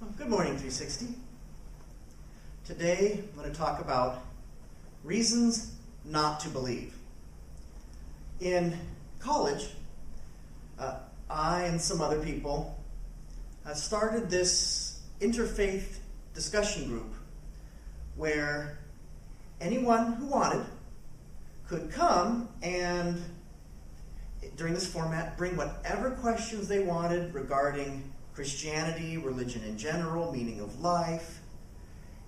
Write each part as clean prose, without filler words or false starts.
Well, good morning, 360. Today I'm going to talk about reasons not to believe. In college, I and some other people started this interfaith discussion group where anyone who wanted could come and, during this format, bring whatever questions they wanted regarding Christianity, religion in general, meaning of life,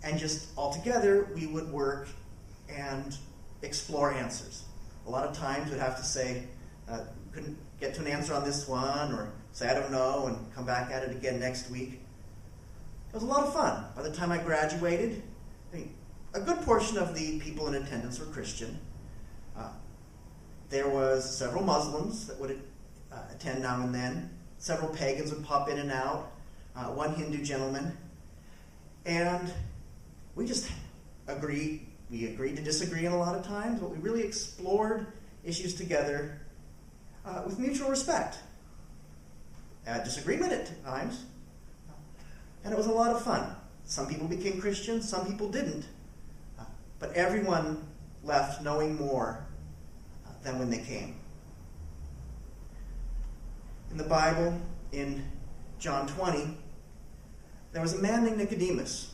and just all together we would work and explore answers. A lot of times we'd have to say, couldn't get to an answer on this one, or say I don't know and come back at it again next week. It was a lot of fun. By the time I graduated, a good portion of the people in attendance were Christian. There was several Muslims that would attend now and then. Several pagans would pop in and out. One Hindu gentleman. And we just agreed. We agreed to disagree in a lot of times, but we really explored issues together with mutual respect. Disagreement at times. And it was a lot of fun. Some people became Christians, some people didn't. But everyone left knowing more than when they came. In the Bible, in John 20, there was a man named Nicodemus.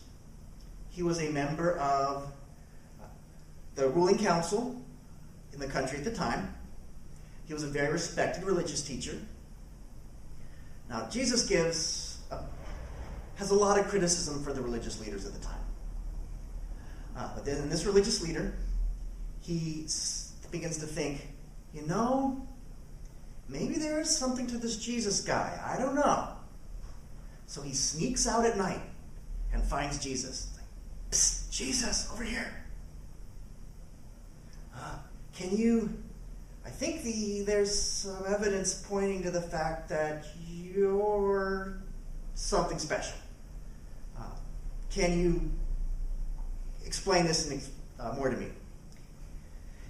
He was a member of the ruling council in the country at the time. He was a very respected religious teacher. Now, Jesus has a lot of criticism for the religious leaders at the time. But then this religious leader, he begins to think, maybe there is something to this Jesus guy. I don't know. So he sneaks out at night and finds Jesus. Like, psst, Jesus, over here. I think there's some evidence pointing to the fact that you're something special. Can you explain this more to me?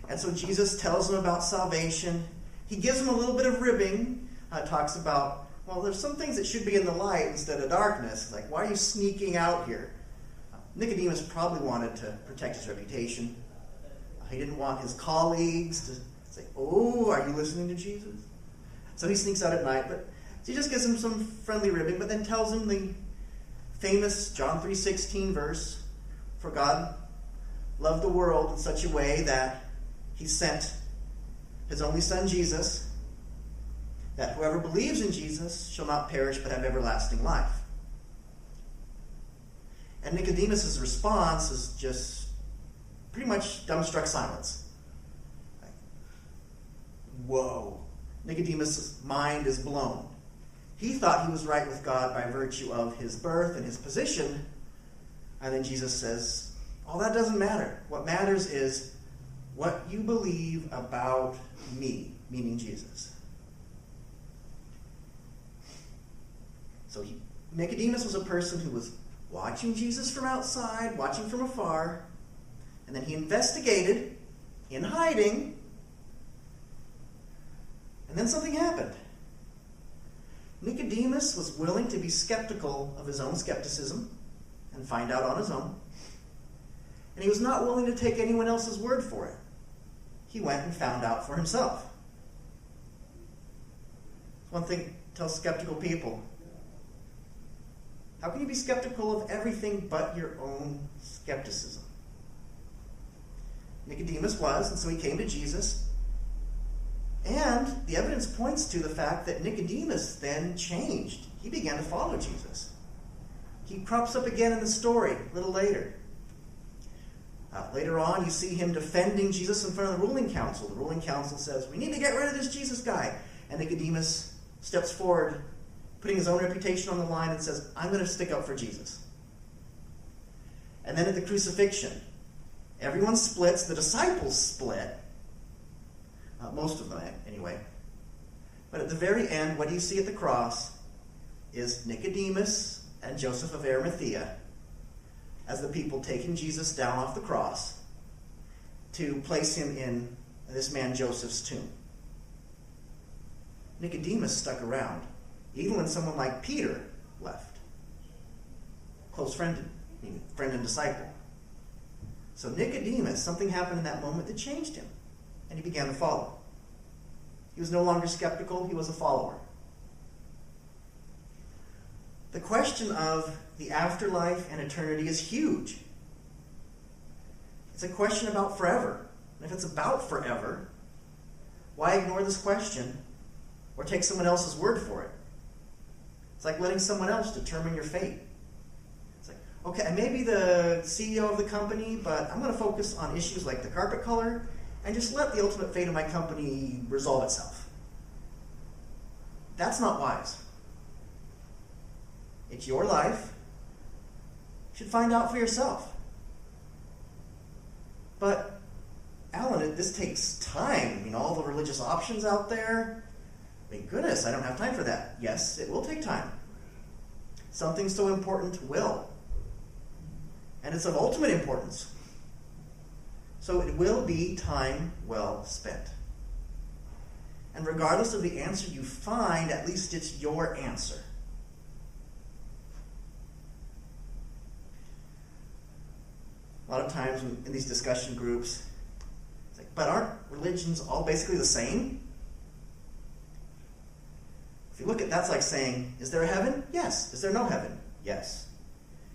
And so Jesus tells him about salvation. He gives him a little bit of ribbing. Talks about, there's some things that should be in the light instead of darkness. Like, why are you sneaking out here? Nicodemus probably wanted to protect his reputation. He didn't want his colleagues to say, are you listening to Jesus? So he sneaks out at night. But he just gives him some friendly ribbing, but then tells him the famous John 3:16 verse, "For God loved the world in such a way that he sent his only son Jesus, that whoever believes in Jesus shall not perish but have everlasting life." And Nicodemus' response is just pretty much dumbstruck silence. Like, whoa. Nicodemus' mind is blown. He thought he was right with God by virtue of his birth and his position. And then Jesus says, all that doesn't matter. What matters is what you believe about me, meaning Jesus. So Nicodemus was a person who was watching Jesus from outside, watching from afar, and then he investigated in hiding, and then something happened. Nicodemus was willing to be skeptical of his own skepticism and find out on his own. And he was not willing to take anyone else's word for it. He went and found out for himself. One thing to tell skeptical people: how can you be skeptical of everything but your own skepticism? Nicodemus was, and so he came to Jesus. And the evidence points to the fact that Nicodemus then changed. He began to follow Jesus. He crops up again in the story a little later. Later on, you see him defending Jesus in front of the ruling council. The ruling council says, we need to get rid of this Jesus guy. And Nicodemus steps forward, putting his own reputation on the line, and says, I'm going to stick up for Jesus. And then at the crucifixion, everyone splits. The disciples split. Most of them, anyway. But at the very end, what do you see at the cross is Nicodemus and Joseph of Arimathea as the people taking Jesus down off the cross to place him in this man Joseph's tomb. Nicodemus stuck around, even when someone like Peter left. close friend and disciple. So Nicodemus, something happened in that moment that changed him, and he began to follow. He was no longer skeptical, he was a follower. The question of the afterlife and eternity is huge. It's a question about forever. And if it's about forever, why ignore this question or take someone else's word for it? It's like letting someone else determine your fate. It's like, okay, I may be the CEO of the company, but I'm going to focus on issues like the carpet color and just let the ultimate fate of my company resolve itself. That's not wise. It's your life. You should find out for yourself. But, Alan, this takes time. All the religious options out there. Thank goodness, I don't have time for that. Yes, it will take time. Something so important will. And it's of ultimate importance. So it will be time well spent. And regardless of the answer you find, at least it's your answer. A lot of times in these discussion groups, it's like, but aren't religions all basically the same? If you look at that's like saying, is there a heaven? Yes. Is there no heaven? Yes.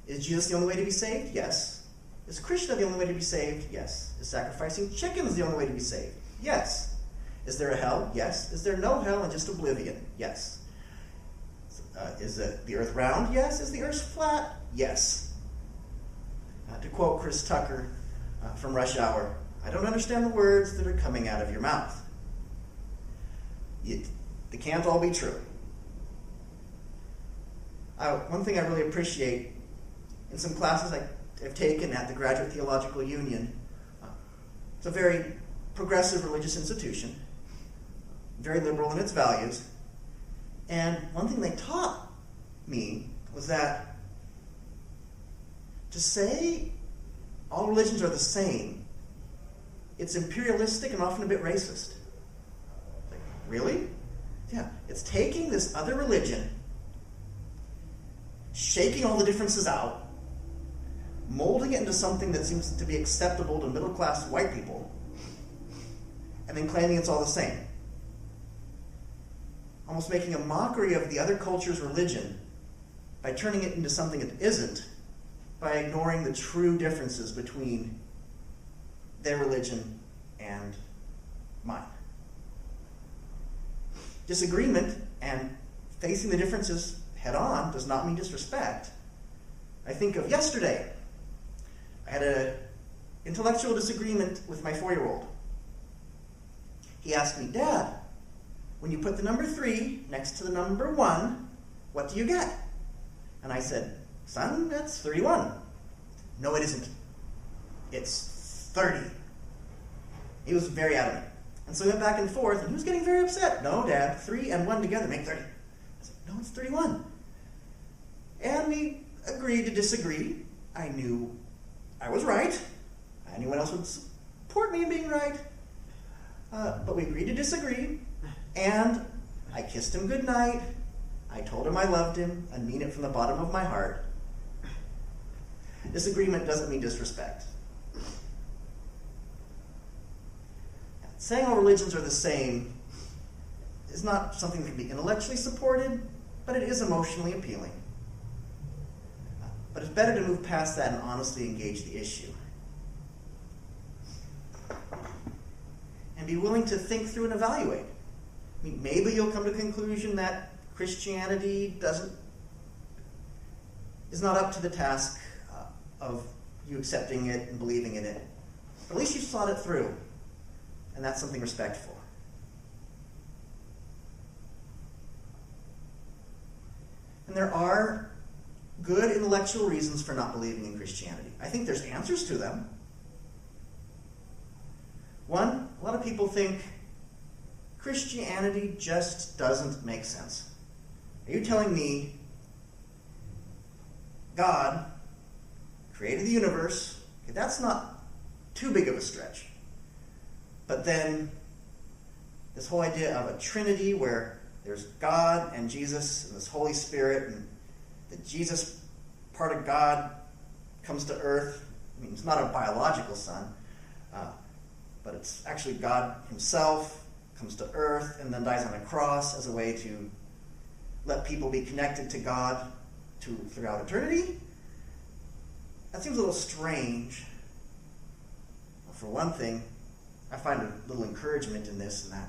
Is Jesus the only way to be saved? Yes. Is Krishna the only way to be saved? Yes. Is sacrificing chickens the only way to be saved? Yes. Is there a hell? Yes. Is there no hell and just oblivion? Yes. Is the earth round? Yes. Is the earth flat? Yes. To quote Chris Tucker from Rush Hour, I don't understand the words that are coming out of your mouth. They can't all be true. One thing I really appreciate in some classes I've taken at the Graduate Theological Union, it's a very progressive religious institution, very liberal in its values, and one thing they taught me was that to say all religions are the same, it's imperialistic and often a bit racist. Like, really? Yeah, it's taking this other religion, shaking all the differences out, molding it into something that seems to be acceptable to middle-class white people, and then claiming it's all the same. Almost making a mockery of the other culture's religion by turning it into something it isn't, by ignoring the true differences between their religion and mine. Disagreement and facing the differences head on does not mean disrespect. I think of yesterday. I had an intellectual disagreement with my 4-year-old. He asked me, Dad, when you put the number 3 next to the number 1, what do you get? And I said, Son, that's 31. No, it isn't. It's 30. He was very adamant. And so we went back and forth, and he was getting very upset. No, Dad, 3 and 1 together make 30. I said, no, it's 31. And we agreed to disagree. I knew I was right. Anyone else would support me in being right. But we agreed to disagree. And I kissed him goodnight. I told him I loved him and mean it from the bottom of my heart. Disagreement doesn't mean disrespect. Saying all religions are the same is not something that can be intellectually supported, but it is emotionally appealing. But it's better to move past that and honestly engage the issue. And be willing to think through and evaluate. I mean, maybe you'll come to the conclusion that Christianity is not up to the task of you accepting it and believing in it. But at least you've thought it through, and that's something respectful. And there are good intellectual reasons for not believing in Christianity. I think there's answers to them. One, a lot of people think Christianity just doesn't make sense. Are you telling me God created the universe? Okay, that's not too big of a stretch. But then this whole idea of a Trinity where there's God and Jesus and this Holy Spirit, and that Jesus part of God comes to earth. I mean, it's not a biological son, but it's actually God himself comes to earth and then dies on a cross as a way to let people be connected to God throughout eternity. That seems a little strange. Well, for one thing, I find a little encouragement in this and that.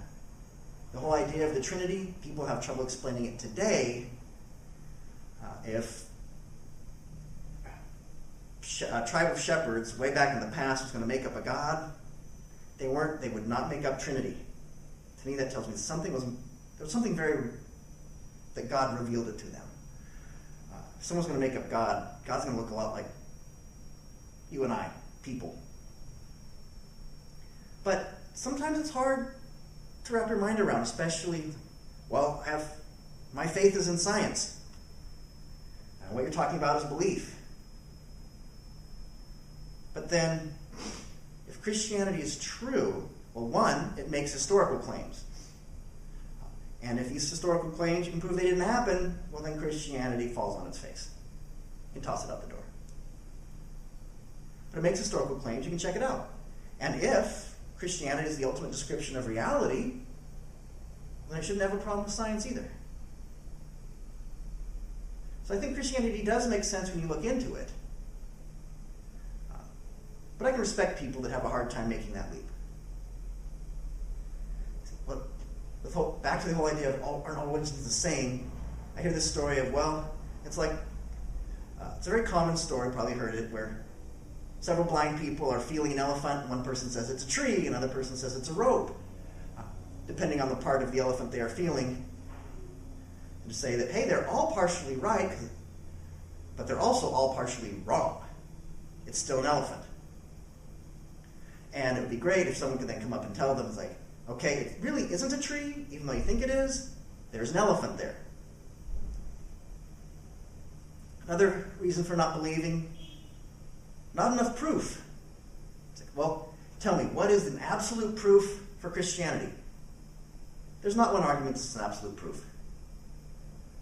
The whole idea of the Trinity, people have trouble explaining it today. If a tribe of shepherds way back in the past was going to make up a god, they would not make up Trinity. To me, that tells me there was something that God revealed it to them. If someone's going to make up God, God's going to look a lot like you and I, people. But sometimes it's hard to wrap your mind around, especially, my faith is in science. And what you're talking about is belief. But then, if Christianity is true, well, one, it makes historical claims. And if these historical claims, you can prove they didn't happen, well, then Christianity falls on its face. You can toss it out the door. But it makes historical claims, you can check it out. And if Christianity is the ultimate description of reality, then it shouldn't have a problem with science either. So I think Christianity does make sense when you look into it. But I can respect people that have a hard time making that leap. Back to the whole idea of aren't all religions the same. I hear this story of, it's like, it's a very common story, probably heard it, where several blind people are feeling an elephant, and one person says it's a tree, another person says it's a rope. Depending on the part of the elephant they are feeling, and to say that, hey, they're all partially right, but they're also all partially wrong. It's still an elephant. And it would be great if someone could then come up and tell them, it's like, okay, it really isn't a tree, even though you think it is. There's an elephant there. Another reason for not believing, not enough proof. It's like, tell me, what is an absolute proof for Christianity? There's not one argument that's an absolute proof.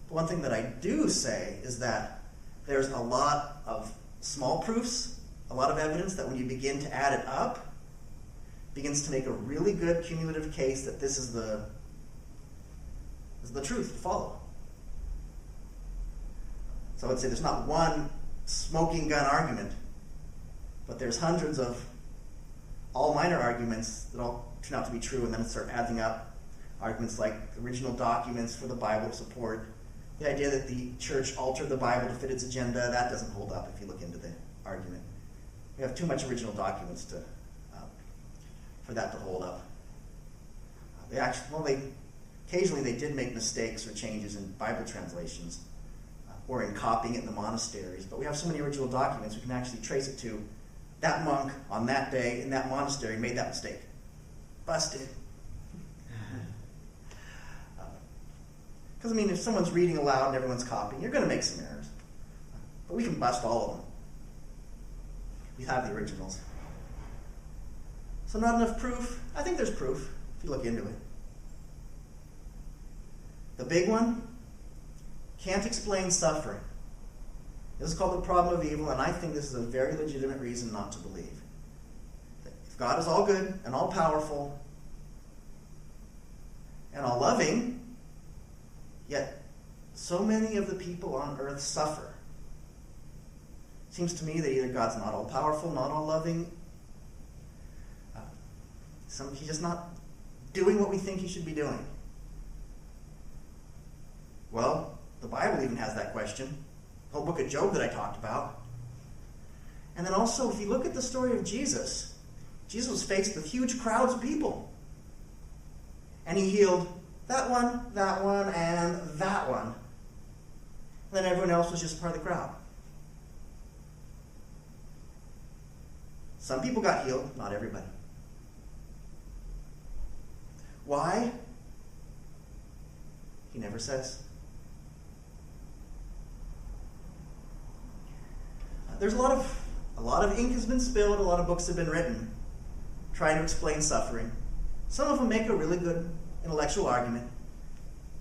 The one thing that I do say is that there's a lot of small proofs, a lot of evidence that when you begin to add it up, begins to make a really good cumulative case that this is the truth to follow. So I would say there's not one smoking gun argument, but there's hundreds of all minor arguments that all turn out to be true, and then it start adding up. Arguments like original documents for the Bible support. The idea that the church altered the Bible to fit its agenda, that doesn't hold up if you look into the argument. We have too much original documents for that to hold up. Occasionally they did make mistakes or changes in Bible translations or in copying it in the monasteries, but we have so many original documents we can actually trace it to that monk on that day in that monastery made that mistake. Busted. Because, if someone's reading aloud and everyone's copying, you're going to make some errors. But we can bust all of them. We have the originals. So not enough proof? I think there's proof, if you look into it. The big one, can't explain suffering. This is called the problem of evil, and I think this is a very legitimate reason not to believe. If God is all good and all powerful and all loving, yet so many of the people on earth suffer. It seems to me that either God's not all powerful, not all loving, he's just not doing what we think he should be doing. Well, the Bible even has that question. The whole book of Job that I talked about. And then also, if you look at the story of Jesus was faced with huge crowds of people. And he healed that one, and that one. And then everyone else was just part of the crowd. Some people got healed, not everybody. Why? He never says. There's a lot of ink has been spilled, a lot of books have been written trying to explain suffering. Some of them make a really good intellectual argument,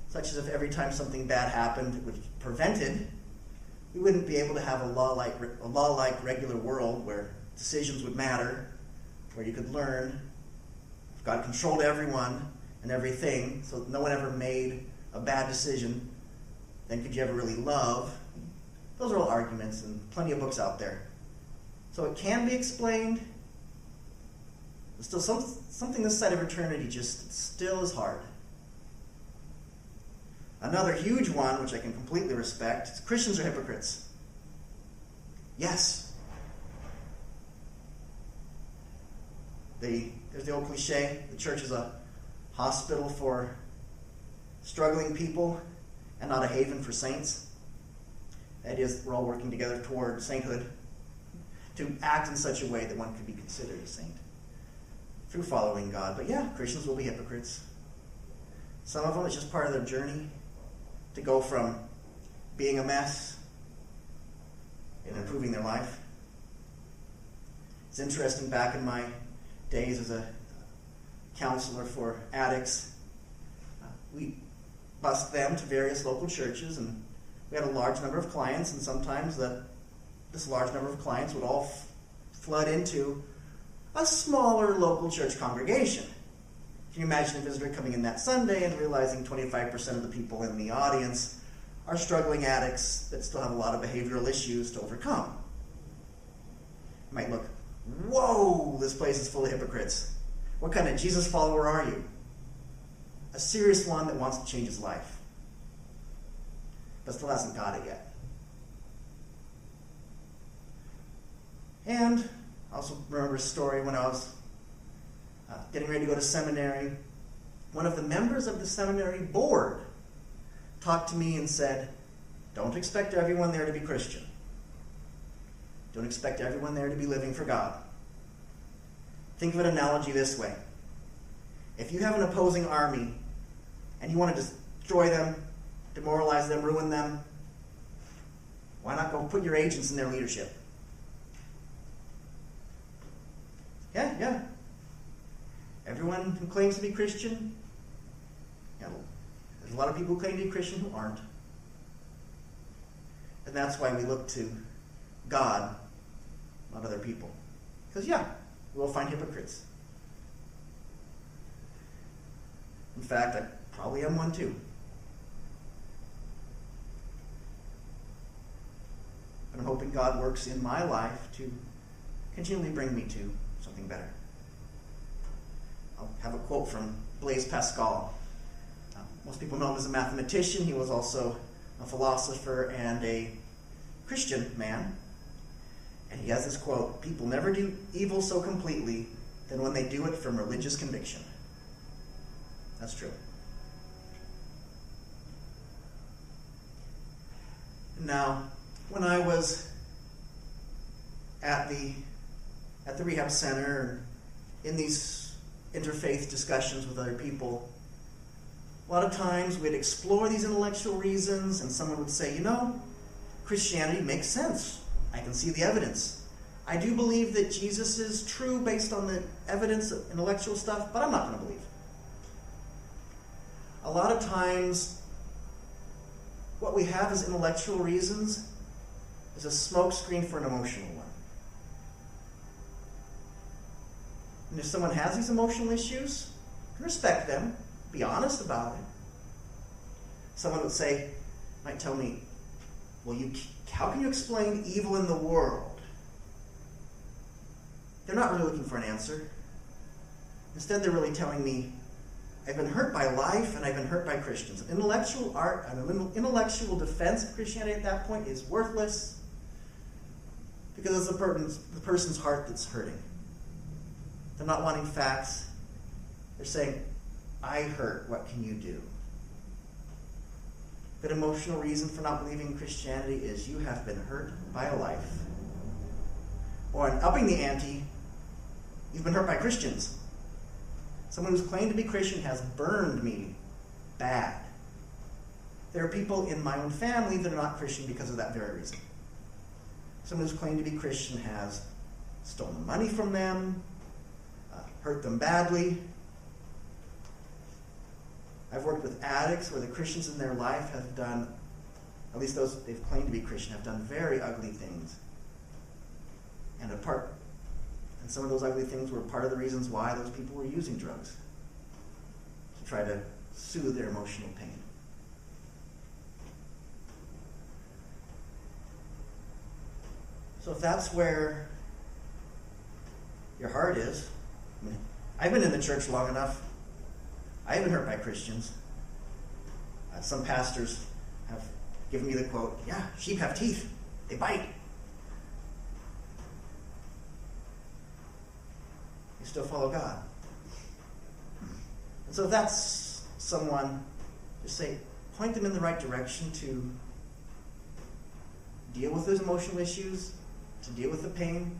such as if every time something bad happened, it was prevented we wouldn't be able to have a law-like regular world where decisions would matter, where you could learn. If God controlled everyone and everything, so that no one ever made a bad decision, then could you ever really love? Those are all arguments and plenty of books out there. So it can be explained. But still, something this side of eternity just still is hard. Another huge one, which I can completely respect, is Christians are hypocrites. Yes. There's the old cliche, the church is a hospital for struggling people and not a haven for saints. That is, we're all working together toward sainthood, to act in such a way that one could be considered a saint through following God. But yeah, Christians will be hypocrites. Some of them, it's just part of their journey to go from being a mess and improving their life. It's interesting, back in my days as a counselor for addicts, we bussed them to various local churches, and we had a large number of clients, and sometimes this large number of clients would all flood into a smaller local church congregation. Can you imagine a visitor coming in that Sunday and realizing 25% of the people in the audience are struggling addicts that still have a lot of behavioral issues to overcome? You might look, whoa, this place is full of hypocrites. What kind of Jesus follower are you? A serious one that wants to change his life, but still hasn't got it yet. And I also remember a story when I was getting ready to go to seminary. One of the members of the seminary board talked to me and said, don't expect everyone there to be Christian. Don't expect everyone there to be living for God. Think of an analogy this way. If you have an opposing army and you want to destroy them, demoralize them, ruin them, why not go put your agents in their leadership? Yeah. Everyone who claims to be Christian, there's a lot of people who claim to be Christian who aren't. And that's why we look to God, not other people. Because, we'll find hypocrites. In fact, I probably am one too. But I'm hoping God works in my life to continually bring me to something better. I'll have a quote from Blaise Pascal. Most people know him as a mathematician. He was also a philosopher and a Christian man. And he has this quote, "People never do evil so completely than when they do it from religious conviction." That's true. Now, when I was at the rehab center, in these interfaith discussions with other people, a lot of times we'd explore these intellectual reasons, and someone would say, Christianity makes sense. I can see the evidence. I do believe that Jesus is true based on the evidence of intellectual stuff, but I'm not going to believe. A lot of times, what we have as intellectual reasons is a smokescreen for an emotional one. And if someone has these emotional issues, you can respect them, be honest about it. Someone might tell me, well, how can you explain evil in the world? They're not really looking for an answer. Instead, they're really telling me, I've been hurt by life and I've been hurt by Christians. An intellectual defense of Christianity at that point is worthless because it's the person's heart that's hurting. They're not wanting facts. They're saying, I hurt, what can you do? Good emotional reason for not believing in Christianity is you have been hurt by a life. Or in upping the ante, you've been hurt by Christians. Someone who's claimed to be Christian has burned me bad. There are people in my own family that are not Christian because of that very reason. Someone who's claimed to be Christian has stolen money from them, hurt them badly. I've worked with addicts where the Christians in their life have done at least those they've claimed to be Christian, have done very ugly things. And some of those ugly things were part of the reasons why those people were using drugs, to try to soothe their emotional pain. So if that's where your heart is, I've been in the church long enough. I haven't been hurt by Christians. Some pastors have given me the quote, "Yeah, sheep have teeth. They bite." You still follow God. And so if that's someone, just say, point them in the right direction to deal with those emotional issues, to deal with the pain,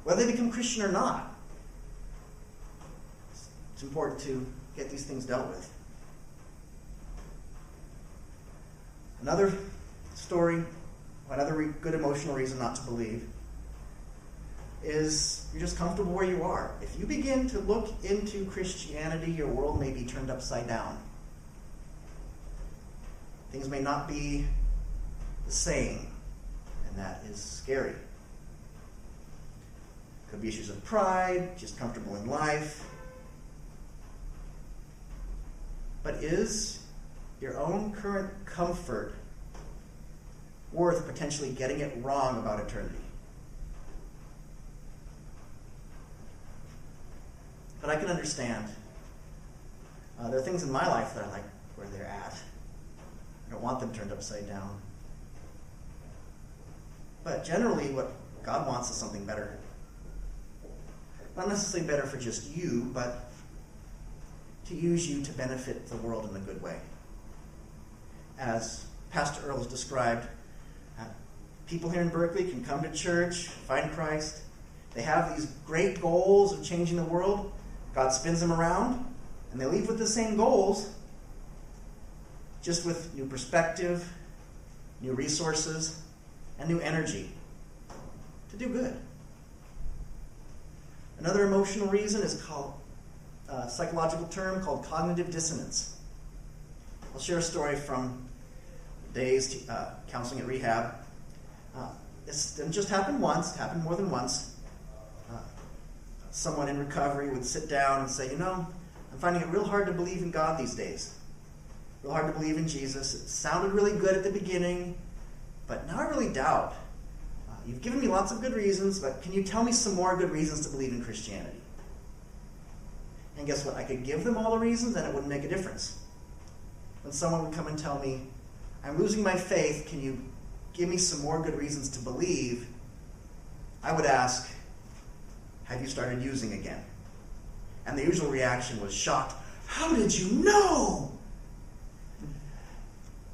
whether they become Christian or not. It's important to get these things dealt with. Another story, another good emotional reason not to believe, is you're just comfortable where you are. If you begin to look into Christianity, your world may be turned upside down. Things may not be the same, and that is scary. Could be issues of pride, just comfortable in life. But is your own current comfort worth potentially getting it wrong about eternity? But I can understand. There are things in my life that I like where they're at. I don't want them turned upside down. But generally, what God wants is something better. Not necessarily better for just you, but to use you to benefit the world in a good way. As Pastor Earl has described, people here in Berkeley can come to church, find Christ. They have these great goals of changing the world. God spins them around, and they leave with the same goals, just with new perspective, new resources, and new energy to do good. Another emotional reason is called a psychological term called cognitive dissonance. I'll share a story from days counseling at rehab. This didn't just happen once, it happened more than once. Someone in recovery would sit down and say, I'm finding it real hard to believe in God these days. Real hard to believe in Jesus. It sounded really good at the beginning, but now I really doubt. You've given me lots of good reasons, but can you tell me some more good reasons to believe in Christianity? And guess what? I could give them all the reasons and it wouldn't make a difference. When someone would come and tell me, I'm losing my faith, can you give me some more good reasons to believe? I would ask, have you started using again? And the usual reaction was shocked. How did you know?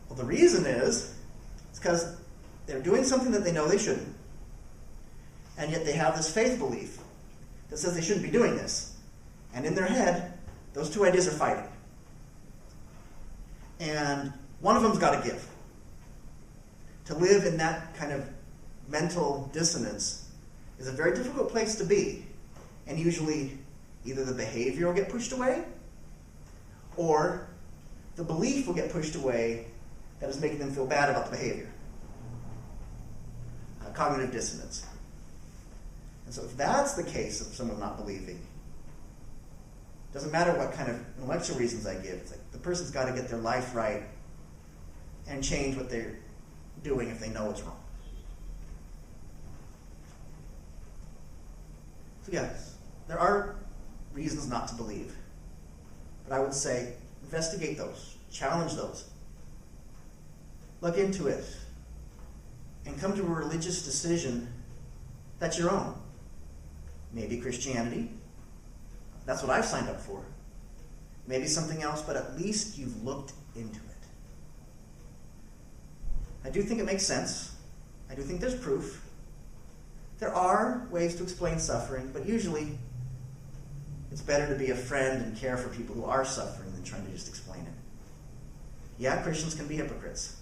Well, the reason is, it's because they're doing something that they know they shouldn't. And yet they have this faith belief that says they shouldn't be doing this. And in their head, those two ideas are fighting. And one of them's got to give. To live in that kind of mental dissonance is a very difficult place to be. And usually either the behavior will get pushed away or the belief will get pushed away that is making them feel bad about the behavior. Cognitive dissonance. And so if that's the case of someone not believing, it doesn't matter what kind of intellectual reasons I give. It's like the person's got to get their life right and change what they're doing if they know it's wrong. So yes, there are reasons not to believe. But I would say investigate those, challenge those, look into it, and come to a religious decision that's your own. Maybe Christianity. That's what I've signed up for. Maybe something else, but at least you've looked into it. I do think it makes sense. I do think there's proof. There are ways to explain suffering, but usually it's better to be a friend and care for people who are suffering than trying to just explain it. Yeah, Christians can be hypocrites.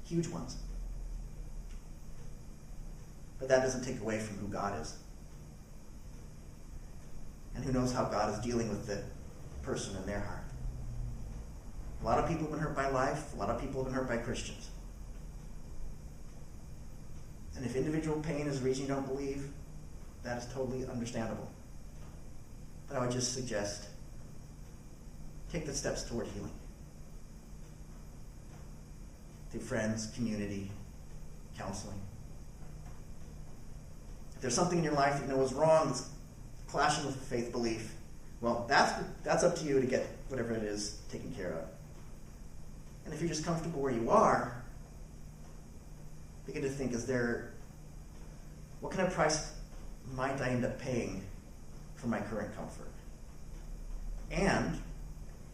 Huge ones. But that doesn't take away from who God is. And who knows how God is dealing with the person in their heart. lot of people have been hurt by life. A lot of people have been hurt by Christians. And if individual pain is the reason you don't believe, that is totally understandable. But I would just suggest, take the steps toward healing. Through friends, community, counseling. If there's something in your life that you know is wrong, that's clashing with faith belief, well, that's up to you to get whatever it is taken care of. And if you're just comfortable where you are, begin to think, what kind of price might I end up paying for my current comfort? And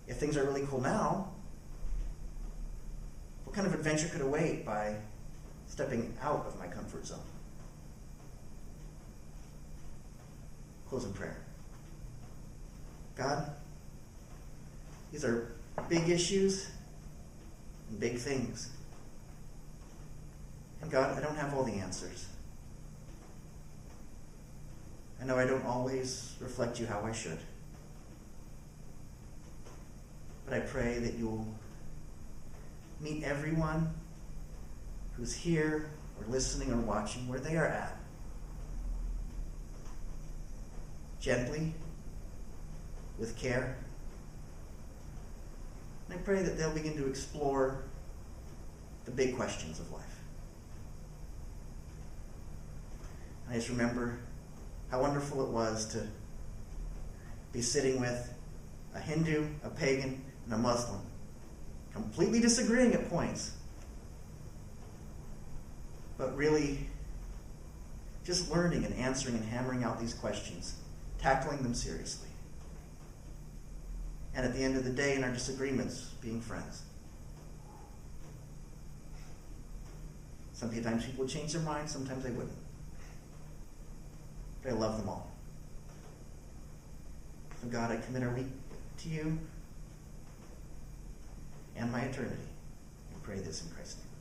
if things are really cool now, what kind of adventure could await by stepping out of my comfort zone? Close in prayer. God, these are big issues and big things. And God, I don't have all the answers. I know I don't always reflect you how I should. But I pray that you'll meet everyone who's here or listening or watching where they are at. Gently, with care. And I pray that they'll begin to explore the big questions of life. I just remember how wonderful it was to be sitting with a Hindu, a pagan, and a Muslim, completely disagreeing at points, but really just learning and answering and hammering out these questions, tackling them seriously. And at the end of the day, in our disagreements, being friends. Sometimes people would change their minds, sometimes they wouldn't. But I love them all. So God, I commit our week to you and my eternity. I pray this in Christ's name.